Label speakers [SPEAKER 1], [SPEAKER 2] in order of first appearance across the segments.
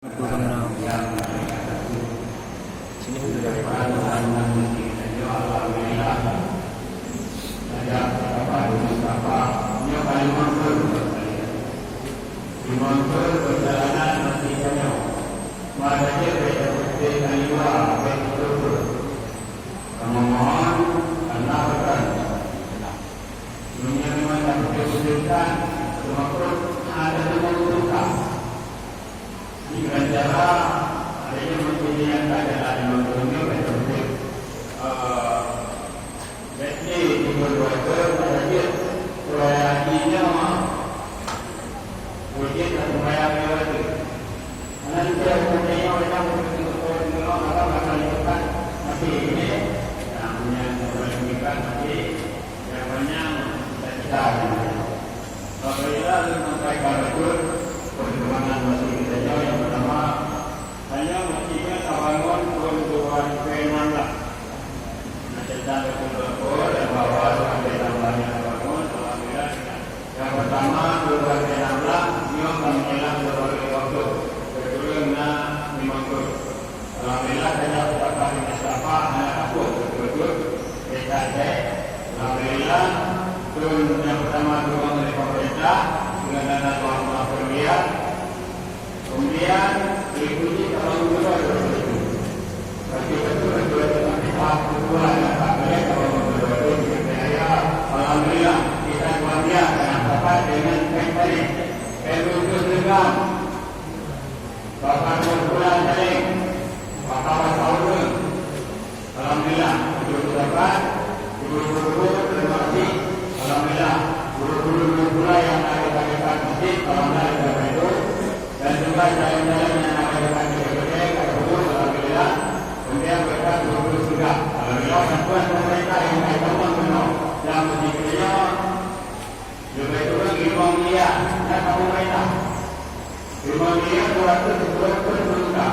[SPEAKER 1] Sini perjalanan masih jauh. Maka dia berkata kamu mohon anak-anak dunia memang tak berkesulitan, semua perut ada membutuhkan. Dengan cara adanya menjadikan keadaan yang dunia seperti jadi di berdoa pada dia proyeknya wujud dan upaya lewati. Nanti saya punya orang untuk apa masalah masih ini namanya memperhatikan masih yang banyak kita. Apabila sampai karajur perkembangan masih kita jauh yang pertama hanya masihnya tawangon kebutuhan kenalan. Cerita betul-betul dan bawa sampai tambahnya tawangon. Alhamdulillah yang pertama kebutuhan kenalan dia menjelang berbagai waktu. Betulnya memang alhamdulillah saya dapat Mustafa anak aku betul kita alhamdulillah turun yang pertama dukungan dari pemerintah dengan dana tuan perlihat kemudian diikuti kalau kedua tapi betul dengan tahap kedua yang tak boleh kalau kedua itu saya alhamdulillah kita keluarga yang dapat dengan kembali itu dengan Bapak berbulan dari Bapak bertahun alhamdulillah itu dapat guru-guru terima kasih alhamdulillah guru-guru pula yang ada masjid alhamdulillah itu dan juga jalan-jalan yang ada di guru alhamdulillah kemudian mereka guru-guru juga alhamdulillah bantuan pemerintah yang ada yang masjidnya juga itu lima miliar dan pemerintah 5 miliar 200 juta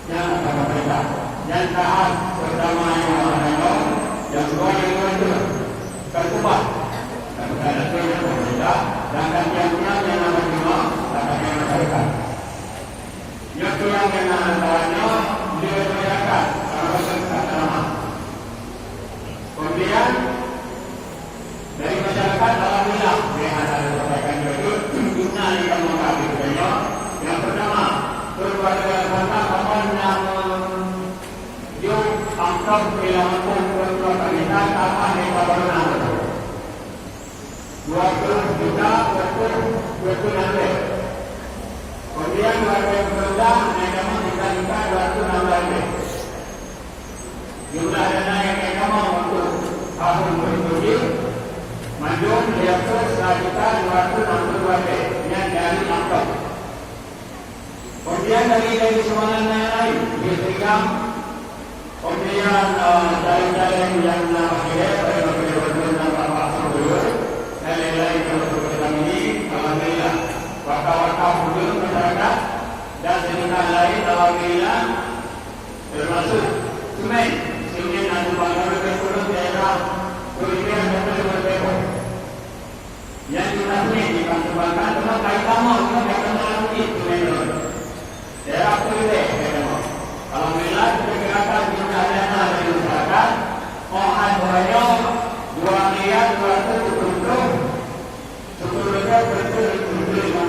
[SPEAKER 1] yang akan pemerintah yang tahap pertama yang kedua yang itu terubah dan ada pemerintah dan kajiannya yang nama lima akan yang masyarakat yang kedua yang antaranya dia masyarakat sama kemudian dari masyarakat alhamdulillah yang ada sampaikan itu guna yang mengkaji yang pertama berbagai macam kapan yang dia angkat kehilangan ketua kita apa yang barunan 20 juta betul nanti kemudian warga berulang yang kita 216 jumlah dana yang kita mau untuk tahun 2007 Majum diatur 1.262 yang dari angkot. Kemudian dari semangat lain dipegang. Kemudian dari yang namanya pada beberapa nampak dulu dan lain-lain yang ini alhamdulillah wakaf dulu masyarakat dan sejenis lain alhamdulillah termasuk semen nanti bangga berkurang daerah kemudian yang dilakukan di Bantuan cuma kaitan kita kaitan dalam itu memang daerah kuliah memang alhamdulillah pergerakan jumlah dana dari masyarakat mohon banyak 2 miliar 270 betul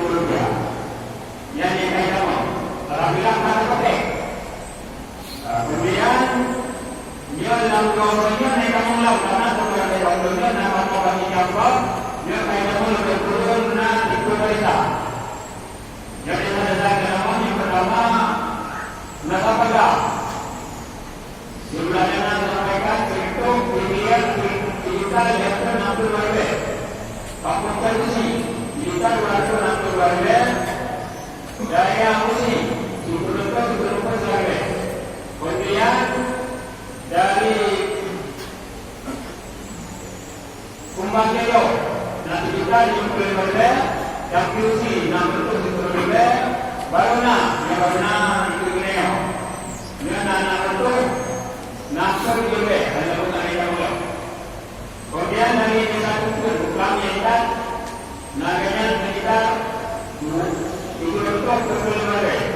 [SPEAKER 1] rupiah yang dikaitan alhamdulillah mana pakai kemudian dia dalam kawasannya mereka mengulang karena sebagai waktunya nama kawasan Jawa dia kaitan lebih turun dan ikut berita. Jadi saya nama yang pertama Nagapagda. Jumlah dana sampaikan itu miliar digital yang 60 ribu. Fakultas usi digital 260 ribu. Daya usi 10 ribu. Kemudian dari Kumbang Kelo nanti kita diukur oleh yang QC 60 ribu Baruna yang Baruna itu Gineo dengan anak itu Nasr Gilwe hanya pun ada yang ulang kemudian dari desa Kumpul Bukang Yaitan naganya sekitar 30 ribu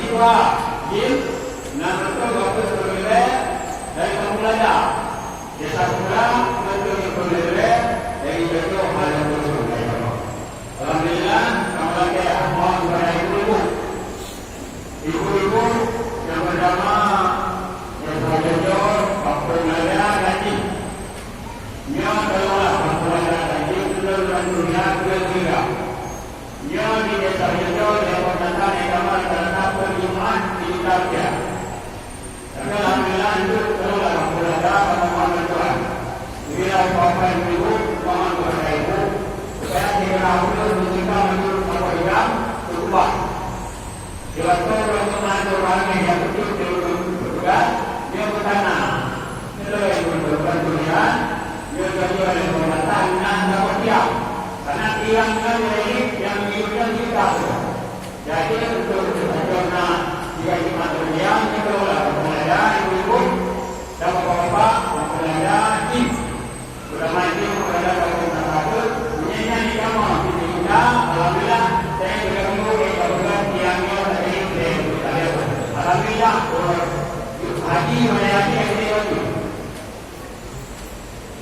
[SPEAKER 1] dua jil, nah betul bagus berbeda dari pemulanya. Desa pula betul berbeda dari betul malam betul. Alhamdulillah, kamu lagi mohon kepada ibu-ibu yang bernama yang berjujur, pemulanya gaji. Nya adalah pemulanya gaji sudah dunia ketiga. Nya di desa Jojo yang berdasar agama karena periman di Italia. Tapi alhamdulillah itu adalah pemulanya pada Tuhan. Bila bapak ibu mohon kepada ibu supaya kita harus mencegah menurut apa yang berubah. Diwakil orang orang yang betul bertugas, dia bertanah. Itu yang berbuat dunia. Dia juga yang bermatang dan dapat diam. Karena tiangnya ini yang hidupnya kita. Jadi untuk karena jika kita diam, kita olah pemulanya ibu-ibu dan bapak-bapak pemulanya ini sudah maju kepada bapak takut menyanyi kamu di kita. Alhamdulillah saya juga menunggu kepada tiangnya tadi kita lihat. Alhamdulillah haji melayani yang ini lagi.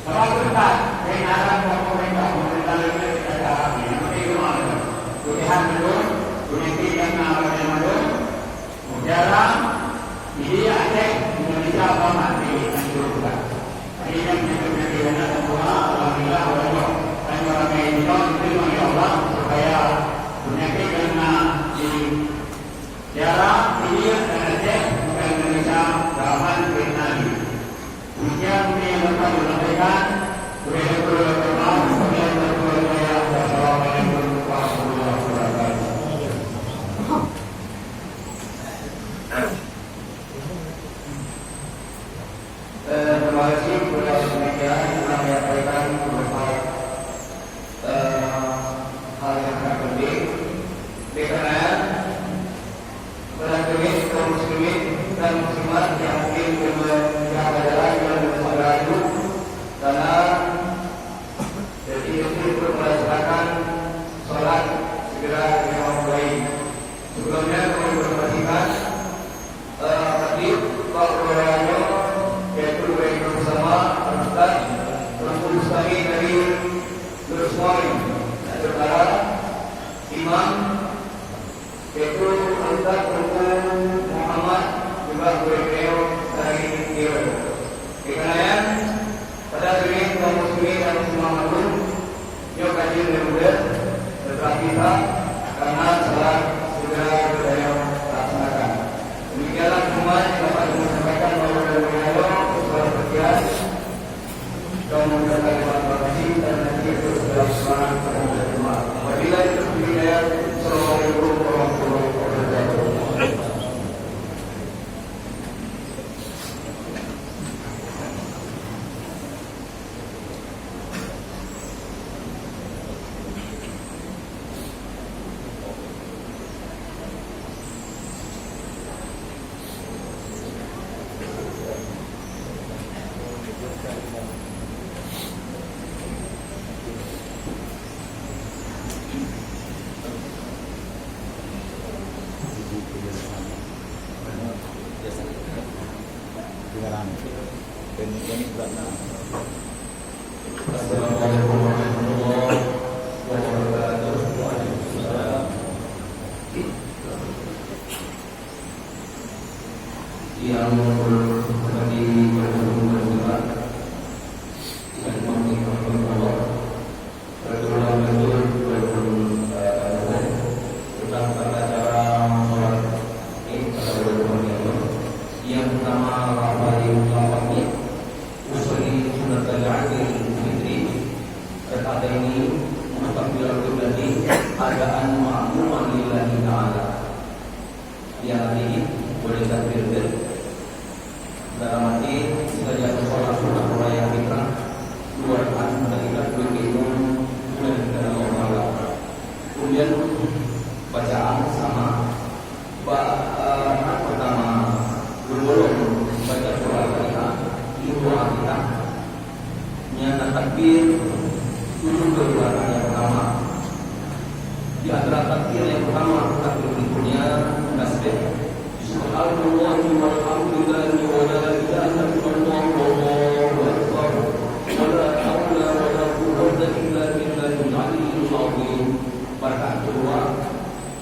[SPEAKER 1] Kalau kita mengarah pemerintah lagi kita cari yang bagaimana? Tuhan menurut, Tuhan yang menurut, mujarab ini ada Indonesia banget di Indonesia. Ini yang kita semua alhamdulillah Allah dan orang yang diterima oleh Allah supaya penyakit karena di dalam ini ada bukan Indonesia zaman Vietnam. Demikian yang dapat disampaikan. Terima kasih kepada panitia yang telah menyampaikan beberapa hal yang sangat penting. Karena beragam kaum muslimin dan muslimat yang mungkin menjaga jalan bersama itu karena jadi itu melaksanakan sholat segera yang baik. Sebelumnya kami berperhatikan tadi bahwa yaitu baik bersama Ustaz Rasul Ustazi dari Nuruswari antara Imam yaitu Ustaz Muhammad juga beliau dari Iran. Dikarenakan pada hari kaum muslimin dan semua makhluk yang kajian dan muda setelah kita karena salah segera beliau laksanakan. Demikianlah semua yang dapat disampaikan bahwa dan mengucapkan terima kasih dan nanti itu sudah semangat pada jemaah. Apabila itu saya Assalamualaikum warahmatullahi wabarakatuh. Assalamualaikum warahmatullahi wabarakatuh. Yang berdiri berdua yang mengingatkan Allah betul tentang tata cara sholat ini pada bulan yang pertama lafaz usul sunat al-adil fitri kata ini mustaqbil berarti adaan ma'muman lillahi ta'ala yang ini boleh takbir dalam arti saja sholat sunat raya kita dua rakaat ketika begitu dan Allah. Kemudian bacaan sama rakaat pertama belum baca surah kita itu kita nyata takbir tujuh kedua yang pertama di antara takbir yang pertama takbir berikutnya tasbih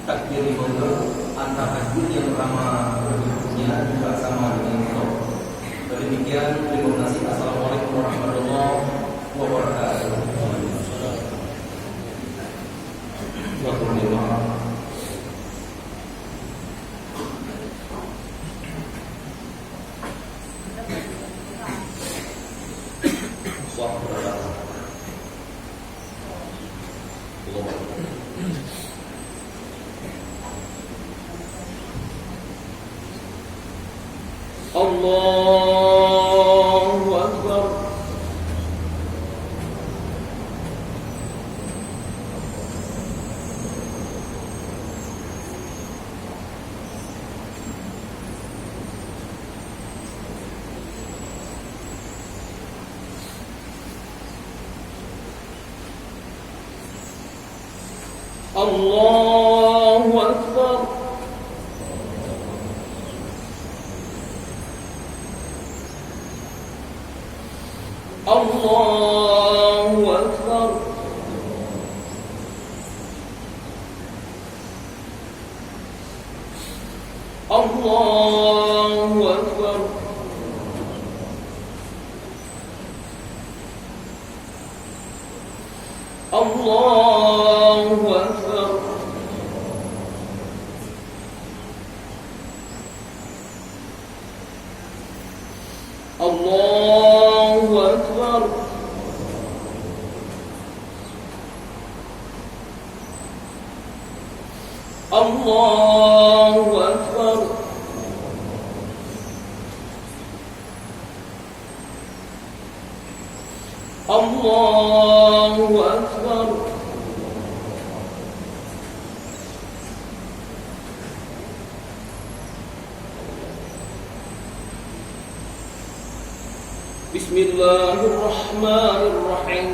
[SPEAKER 2] takdir antara jin yang ramah bentuknya juga sama dengan itu. Demikian, terima kasih. Assalamualaikum warahmatullahi wabarakatuh. Allahu Akbar. Allahu Akbar. Allahu Akbar. Allahu Akbar. Allahu Akbar. Allahu Akbar. Allahu Akbar. Allahu Akbar. Bismillahirrahmanirrahim.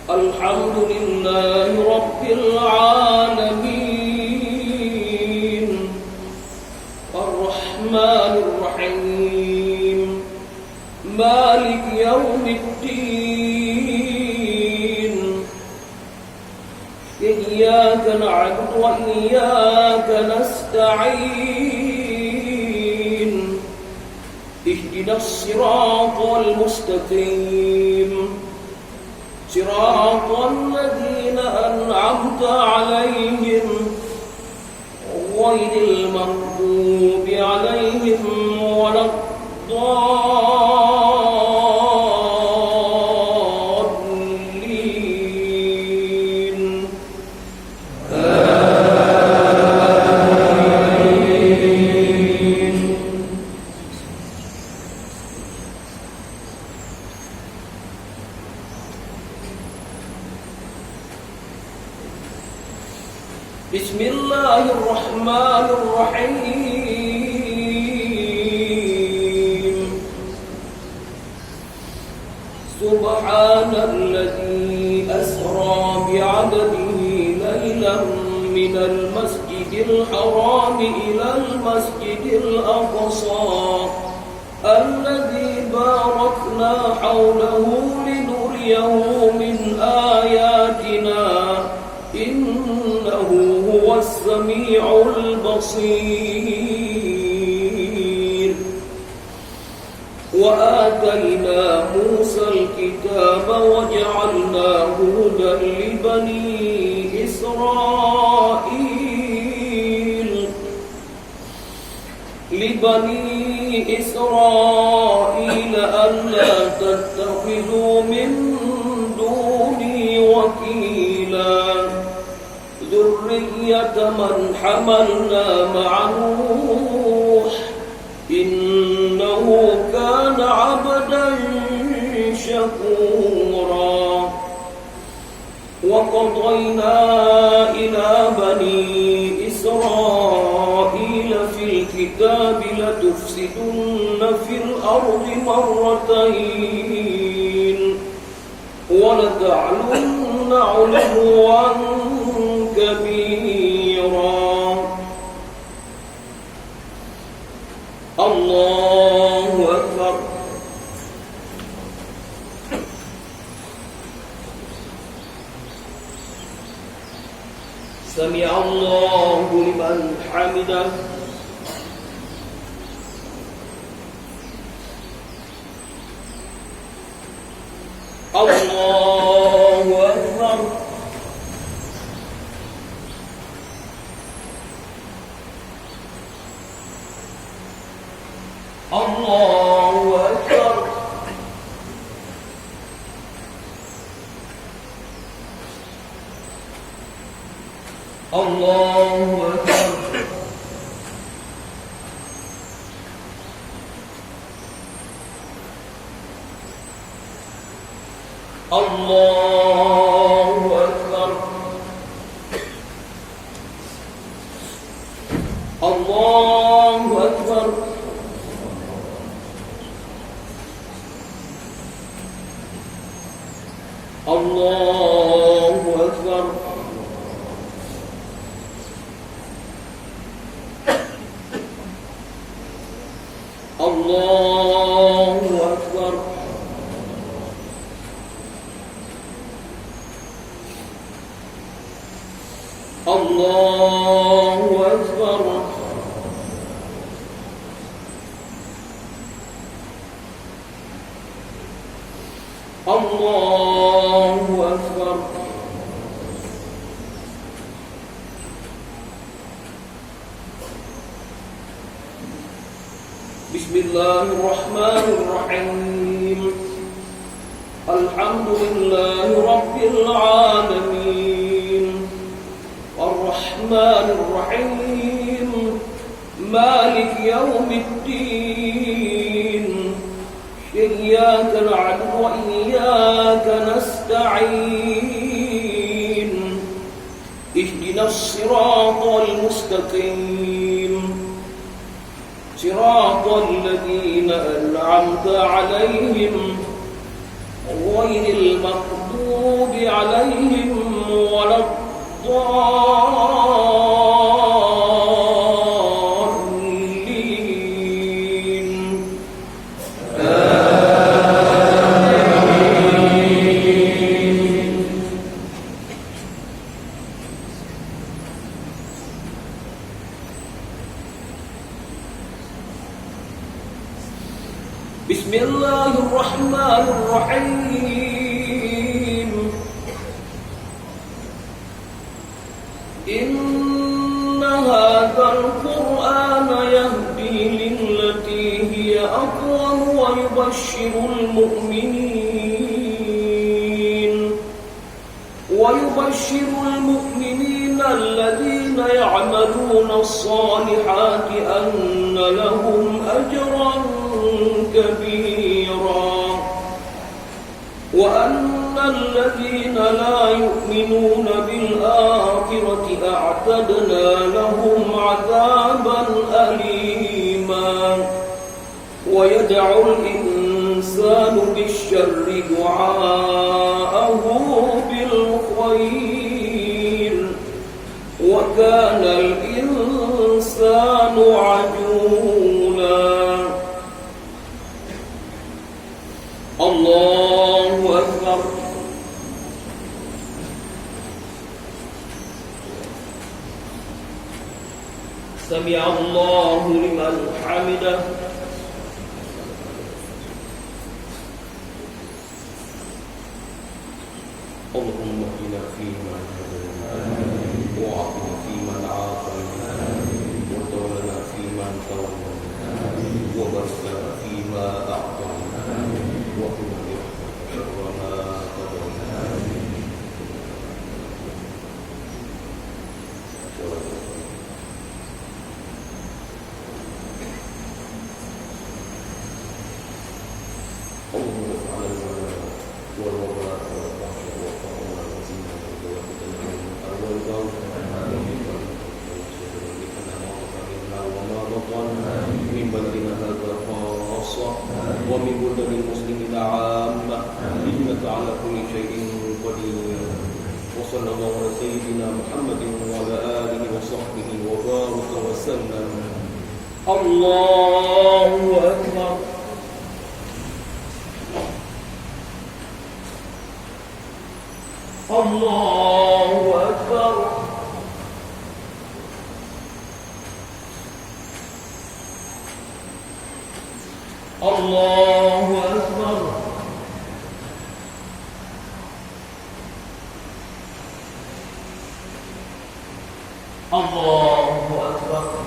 [SPEAKER 2] Alhamdulillahi Rabbil Alamin. Ar-Rahmanir Rahim. Malik Yawmiddin. Iyyaka na'budu wa iyyaka nasta'in. Ihdinas siratal mustaqim. صراط الذين أنعمت عليهم غير المغضوب عليهم ولا الضالين. آمين. بسم الله الرحمن الرحيم. سبحان الذي أسرى بعبده ليلا من المسجد الحرام إلى المسجد الأقصى الذي باركنا حوله لنريه من آياتنا إنه هو السميع البصير. وآتينا موسى الكتاب وجعلناه هدى لبني إسرائيل ألا تتخذوا من دوني وكيلا ذرية من حملنا مع نوح إنه كان عبدا شكورا. وقضينا إلى بني إسرائيل في الكتاب لتفسدن في الأرض مرتين ولتعلن علوا كبيرا. سمع الله لمن حمده الله أكبر الله أكبر الله أكبر الله أكبر الله أكبر الله أكبر الله أكبر الله أكبر الله أكبر بسم الله الرحمن الرحيم الحمد لله رب العالمين الرحمن الرحيم مالك يوم الدين إياك نعبد وإياك نستعين اهدنا الصراط المستقيم صراط الذين أنعمت عليهم غير المغضوب عليهم ولا الضالين آمين. بسم الله الرحمن الرحيم إن هذا القرآن يهدي للتي هي أقوم ويبشر المؤمنين الذين يعملون الصالحات أن لهم أجرا كبيرا وأن الذين لا يؤمنون بالآخرة أعتدنا لهم عذابا أليما ويدعو الإنسان بالشر دعاءه بالخير وكان الإنسان عجولا الله أكبر سمع الله لمن حمده اللهم اهدنا فيمن هديت وعافنا فيمن عافيت وتولنا فيمن توليت وبارك لنا فيما أعطيت وقنا برحمتك شر ما قضيت اللهم اجعل والوباء والفحش والطاعون والزنا والفتن من بلدنا هذا خاصة ومن بلدان المسلمين عامة إنك على كل شيء قدير وصلى الله على سيدنا محمد وعلى آله وصحبه وبارك وسلم. الله أكبر. الله أكبر. Allahu Akbar.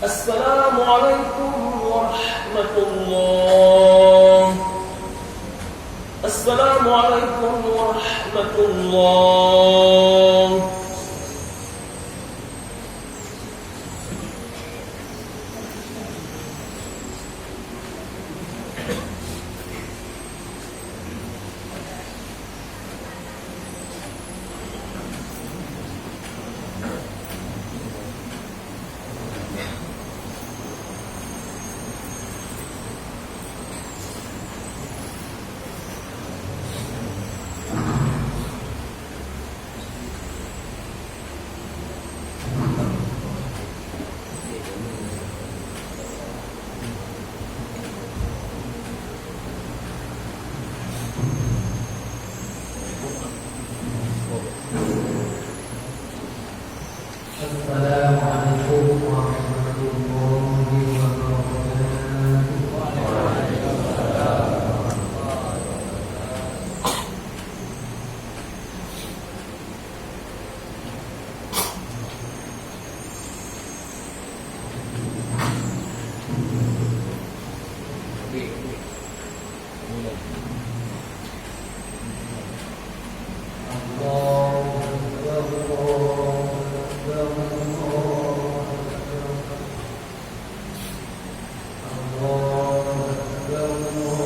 [SPEAKER 2] السلام عليكم ورحمة الله. السلام عليكم ورحمة الله.
[SPEAKER 3] الصلاة